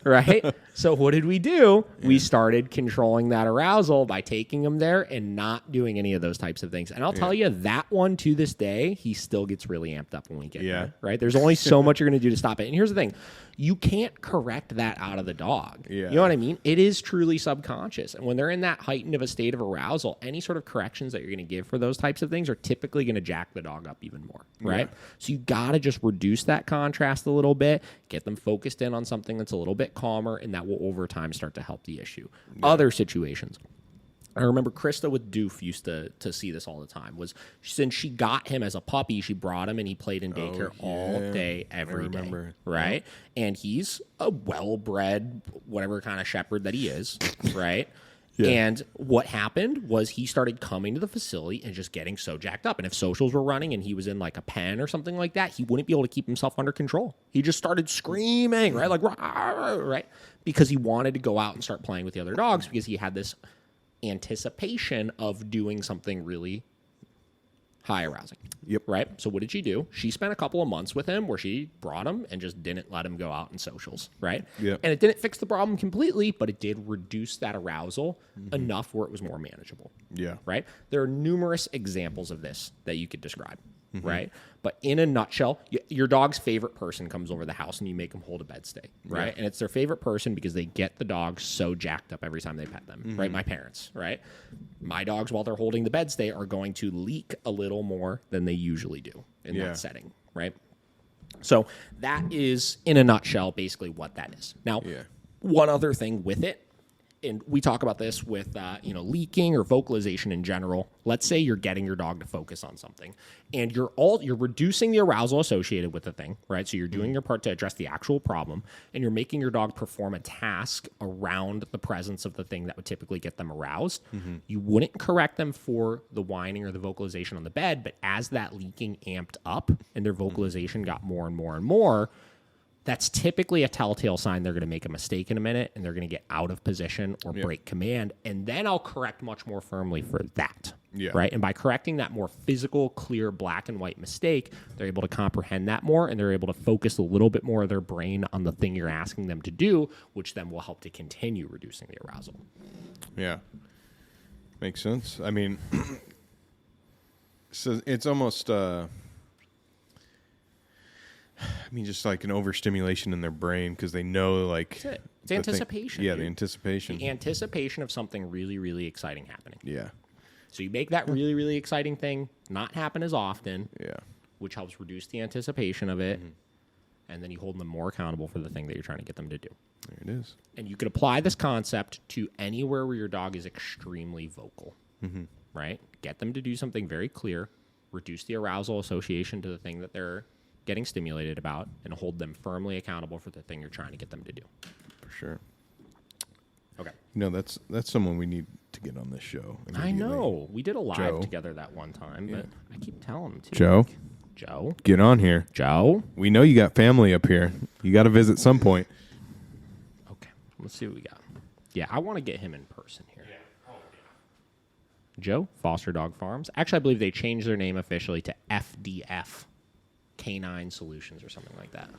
Right? So what did we do? Yeah. We started controlling that arousal by taking him there and not doing any of those types of things. And I'll tell you, that one to this day, he still gets really amped up when we get there. Right? There's only so much you're going to do to stop it. And here's the thing. You can't correct that out of the dog. Yeah. You know what I mean? It is truly subconscious. And when they're in that heightened of a state of arousal, any sort of corrections that you're going to give for those types of things are typically going to jack the dog up even more, right? Yeah. So you got to just reduce that contrast a little bit, get them focused in on something that's a little bit calmer, and that will over time start to help the issue. Yeah. Other situations. I remember Krista with Doof used to see this all the time. Was since she got him as a puppy, she brought him and he played in daycare all day, every day, right? And he's a well-bred, whatever kind of shepherd that he is, right? And what happened was he started coming to the facility and just getting so jacked up. And if socials were running and he was in like a pen or something like that, he wouldn't be able to keep himself under control. He just started screaming, right? Like, right? Because he wanted to go out and start playing with the other dogs because he had this anticipation of doing something really high arousing. Yep. Right? So what did she do? She spent a couple of months with him where she brought him and just didn't let him go out in socials. Right? Yep. And it didn't fix the problem completely, but it did reduce that arousal enough where it was more manageable. Yeah. Right? There are numerous examples of this that you could describe. Right? But in a nutshell, your dog's favorite person comes over the house and you make them hold a bedstay, right? Yeah. And it's their favorite person because they get the dog so jacked up every time they pet them, right? My parents, right? My dogs, while they're holding the bedstay, are going to leak a little more than they usually do in that setting, right? So that is, in a nutshell, basically what that is. Now, one other thing with it, and we talk about this with leaking or vocalization in general. Let's say you're getting your dog to focus on something, and you're reducing the arousal associated with the thing, right? So you're doing your part to address the actual problem, and you're making your dog perform a task around the presence of the thing that would typically get them aroused. You wouldn't correct them for the whining or the vocalization on the bed, but as that leaking amped up and their vocalization got more and more and more, that's typically a telltale sign they're going to make a mistake in a minute and they're going to get out of position or break command. And then I'll correct much more firmly for that. Right. And by correcting that more physical, clear, black and white mistake, they're able to comprehend that more and they're able to focus a little bit more of their brain on the thing you're asking them to do, which then will help to continue reducing the arousal. Yeah. Makes sense. I mean, so it's almost, just like an overstimulation in their brain because they know, like... That's it. It's anticipation. The anticipation. The anticipation of something really, really exciting happening. Yeah. So you make that really, really exciting thing not happen as often, which helps reduce the anticipation of it, and then you hold them more accountable for the thing that you're trying to get them to do. There it is. And you could apply this concept to anywhere where your dog is extremely vocal, right? Get them to do something very clear, reduce the arousal association to the thing that they're getting stimulated about, and hold them firmly accountable for the thing you're trying to get them to do. For sure. Okay. That's someone we need to get on this show. I know. We did a live together that one time, but I keep telling him to. Joe, get on here. Joe, we know you got family up here. You got to visit some point. Okay. Let's see what we got. Yeah, I want to get him in person here. Joe, Foster Dog Farms. Actually, I believe they changed their name officially to FDF. Canine Solutions or something like that.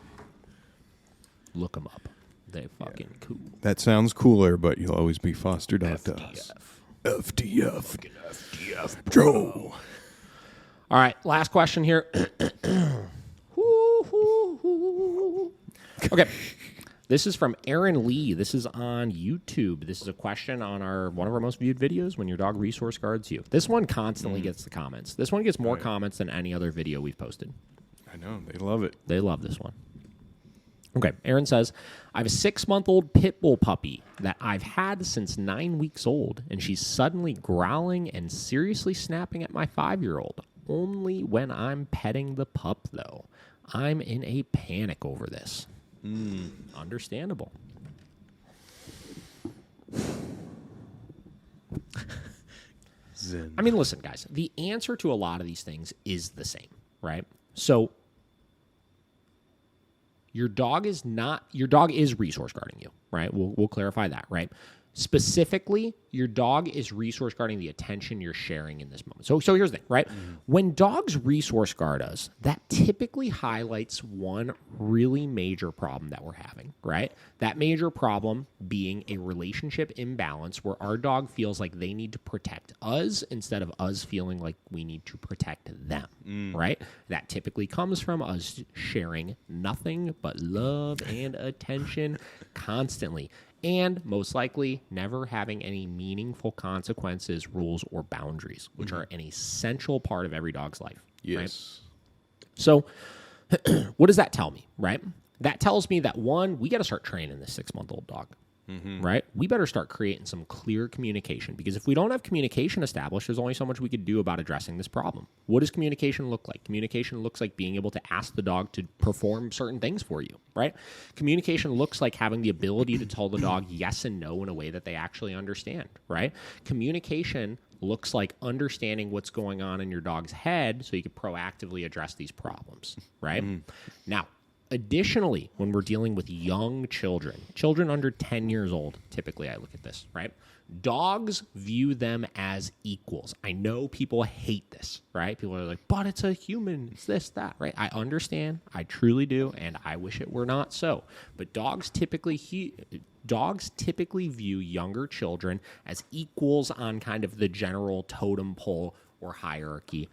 Look them up. They're fucking cool. That sounds cooler, but you'll always be Foster Dog to us. FDF. FDF. Joe. All right, last question here. Okay. This is from Aaron Lee. This is on YouTube. This is a question on one of our most viewed videos, when your dog resource guards you. This one constantly gets the comments. This one gets more comments than any other video we've posted. I know. They love it. They love this one. Okay. Aaron says, I have a 6-month-old pit bull puppy that I've had since 9 weeks old, and she's suddenly growling and seriously snapping at my 5-year-old. Only when I'm petting the pup, though. I'm in a panic over this. Understandable. Zen. I mean, listen, guys. The answer to a lot of these things is the same, right? So your dog is resource guarding you, right? We'll clarify that, right? Specifically, your dog is resource guarding the attention you're sharing in this moment. So here's the thing, right? When dogs resource guard us, that typically highlights one really major problem that we're having, right? That major problem being a relationship imbalance where our dog feels like they need to protect us instead of us feeling like we need to protect them, right? That typically comes from us sharing nothing but love and attention constantly. And most likely never having any meaningful consequences, rules, or boundaries, which are an essential part of every dog's life. Yes. Right? So what does that tell me, right? That tells me that, one, we got to start training this 6-month-old dog, right? We better start creating some clear communication, because if we don't have communication established, there's only so much we could do about addressing this problem. What does communication look like? Communication looks like being able to ask the dog to perform certain things for you, right? Communication looks like having the ability to tell the dog yes and no in a way that they actually understand, right? Communication looks like understanding what's going on in your dog's head so you can proactively address these problems, right? Now, additionally, when we're dealing with young children under 10 years old, typically I look at this, right? Dogs view them as equals. I know people hate this, right? People are like, but it's a human, it's this, that, right? I understand, I truly do, and I wish it were not so. But dogs typically view younger children as equals on kind of the general totem pole or hierarchy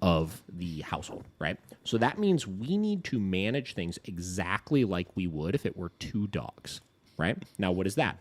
of the household, right? So that means we need to manage things exactly like we would if it were two dogs, right? Now, what is that?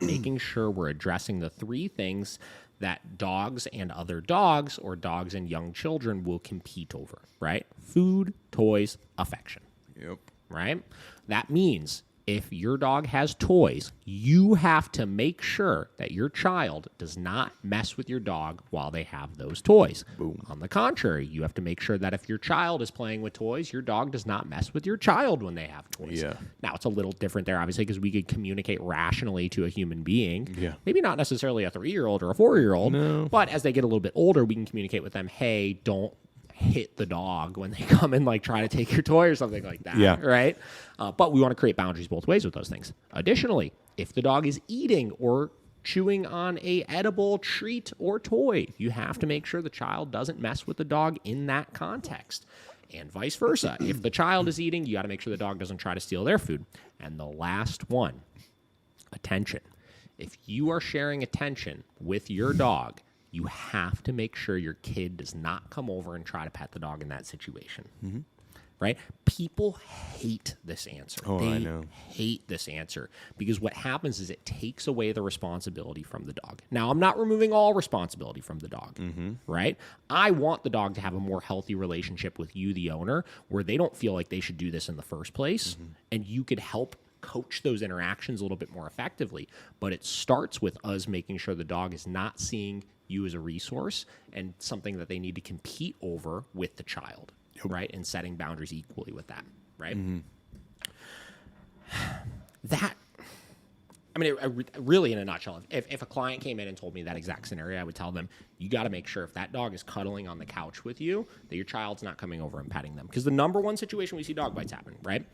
Making sure we're addressing the three things that dogs and other dogs, or dogs and young children, will compete over, right? Food, toys, affection. Yep. Right? That means if your dog has toys, you have to make sure that your child does not mess with your dog while they have those toys. Boom. On the contrary, you have to make sure that if your child is playing with toys, your dog does not mess with your child when they have toys. Yeah. Now, it's a little different there, obviously, because we could communicate rationally to a human being. Yeah. Maybe not necessarily a 3-year-old or a 4-year-old, No. but as they get a little bit older, we can communicate with them, hey, don't hit the dog when they come and like try to take your toy or something like that. Yeah. Right. But we want to create boundaries both ways with those things. Additionally, if the dog is eating or chewing on a edible treat or toy, you have to make sure the child doesn't mess with the dog in that context. And vice versa. If the child is eating, you got to make sure the dog doesn't try to steal their food. And the last one, attention. If you are sharing attention with your dog, you have to make sure your kid does not come over and try to pet the dog in that situation. Right? People hate this answer. I know. Hate this answer because what happens is it takes away the responsibility from the dog. Now, I'm not removing all responsibility from the dog, right? I want the dog to have a more healthy relationship with you, the owner, where they don't feel like they should do this in the first place, and you could help coach those interactions a little bit more effectively. But it starts with us making sure the dog is not seeing you as a resource and something that they need to compete over with the child, right? And setting boundaries equally with that, right? That, I mean, really in a nutshell, if a client came in and told me that exact scenario, I would tell them, you got to make sure if that dog is cuddling on the couch with you, that your child's not coming over and petting them. Because the number one situation we see dog bites happen, right?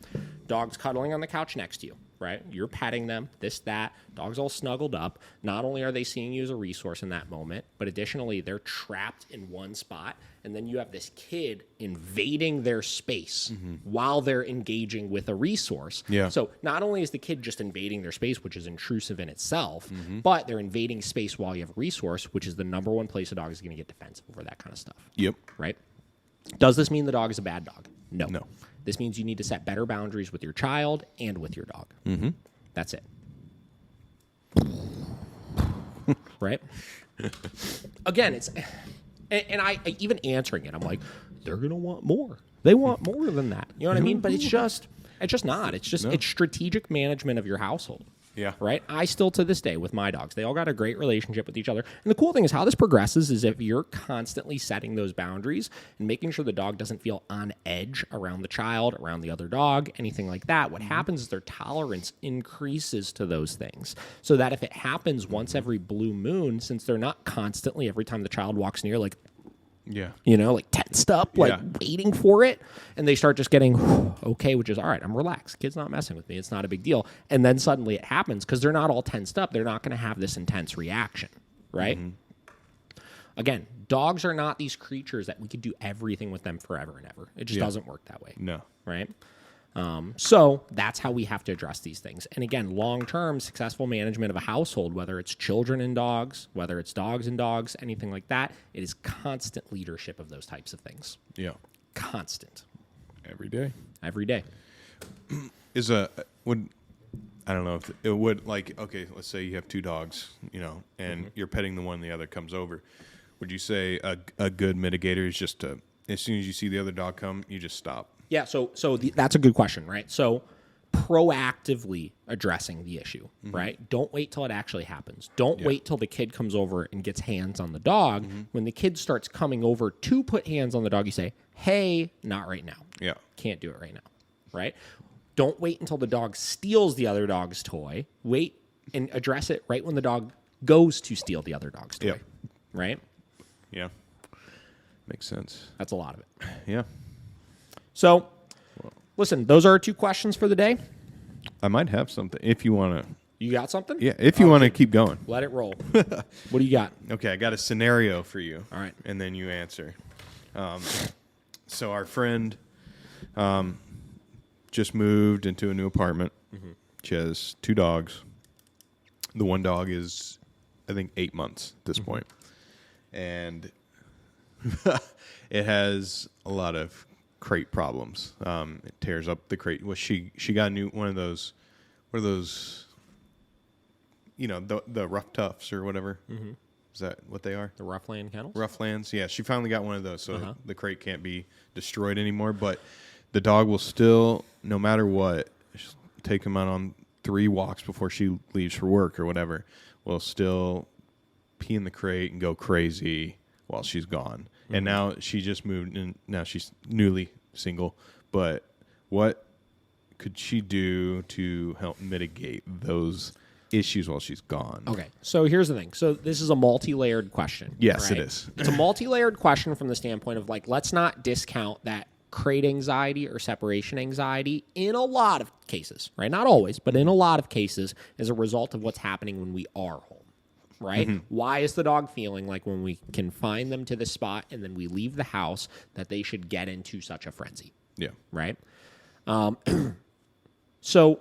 Dog's cuddling on the couch next to you, right? You're petting them, this, that. Dog's all snuggled up. Not only are they seeing you as a resource in that moment, but additionally, they're trapped in one spot. And then you have this kid invading their space while they're engaging with a resource. Yeah. So not only is the kid just invading their space, which is intrusive in itself, but they're invading space while you have a resource, which is the number one place a dog is going to get defensive over that kind of stuff. Yep. Right? Does this mean the dog is a bad dog? No. No. This means you need to set better boundaries with your child and with your dog. That's it. Right? Again, it's... And I even answering it, I'm like, they're going to want more. They want more than that. You know what I mean? But it's just not. It's just, it's strategic management of your household. Yeah. Right? I still, to this day, with my dogs, they all got a great relationship with each other. And the cool thing is how this progresses is if you're constantly setting those boundaries and making sure the dog doesn't feel on edge around the child, around the other dog, anything like that, what happens is their tolerance increases to those things. So that if it happens once every blue moon, since they're not constantly every time the child walks near, like, you know, like tensed up, like waiting for it. And they start just getting okay, which is all right, I'm relaxed. Kid's not messing with me. It's not a big deal. And then suddenly it happens because they're not all tensed up. They're not going to have this intense reaction, right? Again, dogs are not these creatures that we could do everything with them forever and ever. It just doesn't work that way. No. Right? So that's how we have to address these things. And again, long-term successful management of a household, whether it's children and dogs, whether it's dogs and dogs, anything like that, it is constant leadership of those types of things. Yeah. Constant. Every day. Every day. I don't know if it would, like, okay, let's say you have two dogs, you know, and you're petting the one, the other comes over. Would you say a good mitigator is just to, as soon as you see the other dog come, you just stop? Yeah, so that's a good question, right? So proactively addressing the issue, right? Don't wait till it actually happens. Don't wait till the kid comes over and gets hands on the dog. When the kid starts coming over to put hands on the dog, you say, hey, not right now. Yeah. Can't do it right now, right? Don't wait until the dog steals the other dog's toy. Wait and address it right when the dog goes to steal the other dog's toy, right? Yeah. Makes sense. That's a lot of it. Yeah. So, listen, those are our 2 questions for the day. I might have something if you want to. You got something? Yeah, if you want to keep going. Let it roll. What do you got? Okay, I got a scenario for you. All right. And then you answer. So our friend just moved into a new apartment. She has 2 dogs. The one dog is, I think, 8 months at this point. And it has a lot of crate problems. It tears up the crate. Well, she got a one of those, you know, the rough toughs or whatever. Is that what they are? The Roughland kennels? Roughlands. Yeah, she finally got one of those, so the crate can't be destroyed anymore. But the dog will still, no matter what, take him out on 3 walks before she leaves for work or whatever, will still pee in the crate and go crazy while she's gone. And now she just moved, and now she's newly single. But what could she do to help mitigate those issues while she's gone? Okay, so here's the thing. So this is a multi-layered question. Yes, right? it is. It's a multi-layered question from the standpoint of, like, let's not discount that crate anxiety or separation anxiety in a lot of cases, right? Not always, but in a lot of cases as a result of what's happening when we are home. Right? Why is the dog feeling like when we confine them to this spot and then we leave the house that they should get into such a frenzy? Yeah. Right? So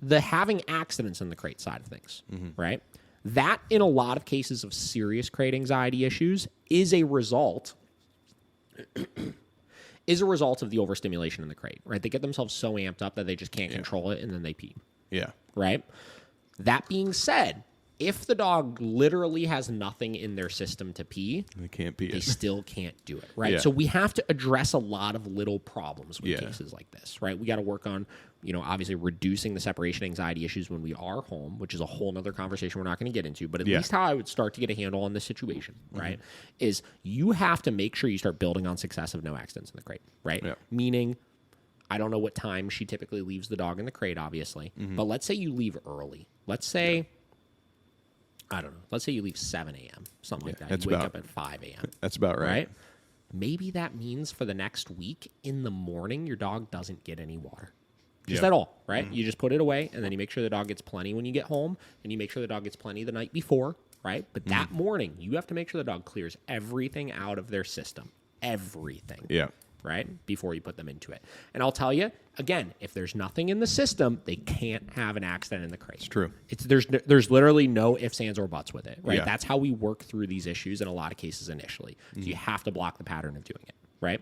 the having accidents in the crate side of things, right? That, in a lot of cases of serious crate anxiety issues, is a result of the overstimulation in the crate, right? They get themselves so amped up that they just can't control it, and then they pee. Yeah. Right? That being said, if the dog literally has nothing in their system to pee, They can't pee they it. still can't do it, right? Yeah. So we have to address a lot of little problems with Yeah. cases like this, right? We got to work on, obviously reducing the separation anxiety issues when we are home, which is a whole nother conversation we're not going to get into. But at least how I would start to get a handle on this situation, right, is you have to make sure you start building on success of no accidents in the crate, right? Yeah. Meaning, I don't know what time she typically leaves the dog in the crate, obviously, but let's say you leave early. Let's say... I don't know. Let's say you leave 7 a.m., something like that. That's You wake about- up at 5 a.m. That's about right. Maybe that means for the next week, in the morning, your dog doesn't get any water. Just Yeah. at all, right? You just put it away, and then you make sure the dog gets plenty when you get home, and you make sure the dog gets plenty the night before, right? But that morning, you have to make sure the dog clears everything out of their system. Everything. Yeah. Right? Before you put them into it. And I'll tell you, again, if there's nothing in the system, they can't have an accident in the crate. It's true. There's literally no ifs, ands, or buts with it, right? Yeah. That's how we work through these issues in a lot of cases initially. So you have to block the pattern of doing it, right?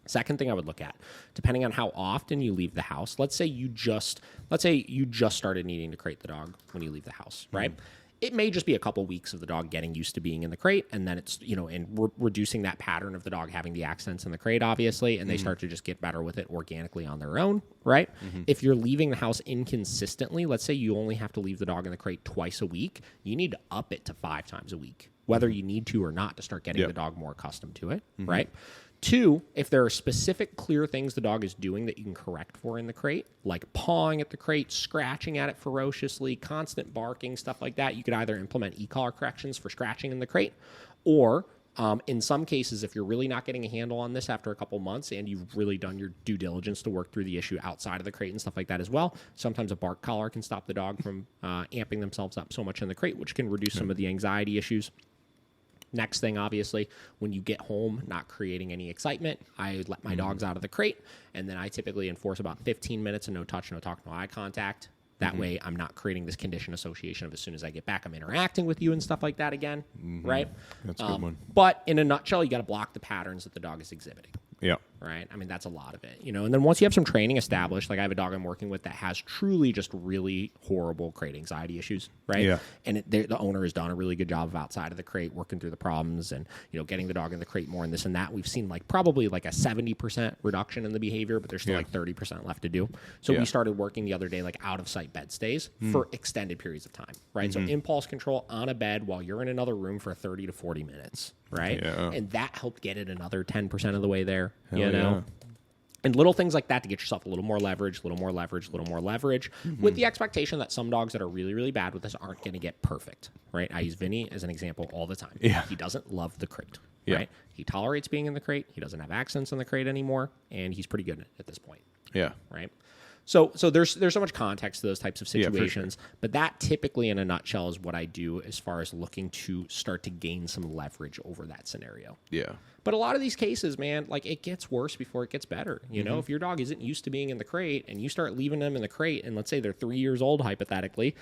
Second thing I would look at, depending on how often you leave the house, let's say you just started needing to crate the dog when you leave the house, right? It may just be a couple weeks of the dog getting used to being in the crate, and then it's, and reducing that pattern of the dog having the accidents in the crate, obviously, and they start to just get better with it organically on their own, right? If you're leaving the house inconsistently, let's say you only have to leave the dog in the crate twice a week, you need to up it to 5 times a week, whether you need to or not, to start getting the dog more accustomed to it, right? 2, if there are specific clear things the dog is doing that you can correct for in the crate, like pawing at the crate, scratching at it ferociously, constant barking, stuff like that, you could either implement e-collar corrections for scratching in the crate, or in some cases, if you're really not getting a handle on this after a couple months and you've really done your due diligence to work through the issue outside of the crate and stuff like that as well, sometimes a bark collar can stop the dog from amping themselves up so much in the crate, which can reduce some of the anxiety issues. Next thing, obviously, when you get home, not creating any excitement, I let my dogs out of the crate, and then I typically enforce about 15 minutes of no touch, no talk, no eye contact. That way, I'm not creating this condition association of as soon as I get back, I'm interacting with you and stuff like that again, right? That's a good one. But in a nutshell, you got to block the patterns that the dog is exhibiting. Yeah. right? I mean, that's a lot of it, you know? And then once you have some training established, like I have a dog I'm working with that has truly just really horrible crate anxiety issues, right? Yeah. And the owner has done a really good job of outside of the crate, working through the problems and, you know, getting the dog in the crate more and this and that. We've seen like probably like a 70% reduction in the behavior, but there's still like 30% left to do. So we started working the other day, like out of sight bed stays for extended periods of time, right? So impulse control on a bed while you're in another room for 30 to 40 minutes. Right. Yeah. And that helped get it another 10% of the way there, Hell you know? yeah. And little things like that to get yourself a little more leverage, with the expectation that some dogs that are really, really bad with this aren't going to get perfect, right? I use Vinny as an example all the time. Yeah. He doesn't love the crate, Yeah. right? He tolerates being in the crate. He doesn't have accents in the crate anymore, and he's pretty good at this point. Yeah. Right. So there's so much context to those types of Yeah, for situations, but that typically in a nutshell is what I do as far as looking to start to gain some leverage over that scenario. Yeah. But a lot of these cases, man, like it gets worse before it gets better. You know, if your dog isn't used to being in the crate and you start leaving them in the crate and let's say they're 3 years old, hypothetically,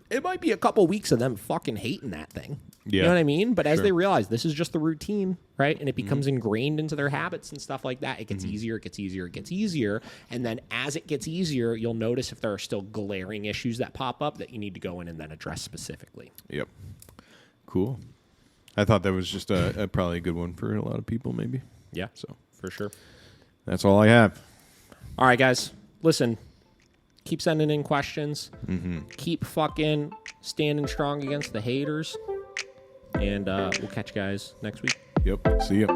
it might be a couple weeks of them fucking hating that thing. Yeah. You know what I mean? But as they realize this is just the routine, right? And it becomes ingrained into their habits and stuff like that, it gets easier, it gets easier, it gets easier. And then as it gets easier, you'll notice if there are still glaring issues that pop up that you need to go in and then address specifically. Yep. Cool. I thought that was just a probably a good one for a lot of people, maybe. Yeah, So for sure. that's all I have. All right, guys, listen. Keep sending in questions. Keep fucking standing strong against the haters. And we'll catch you guys next week. Yep. See ya.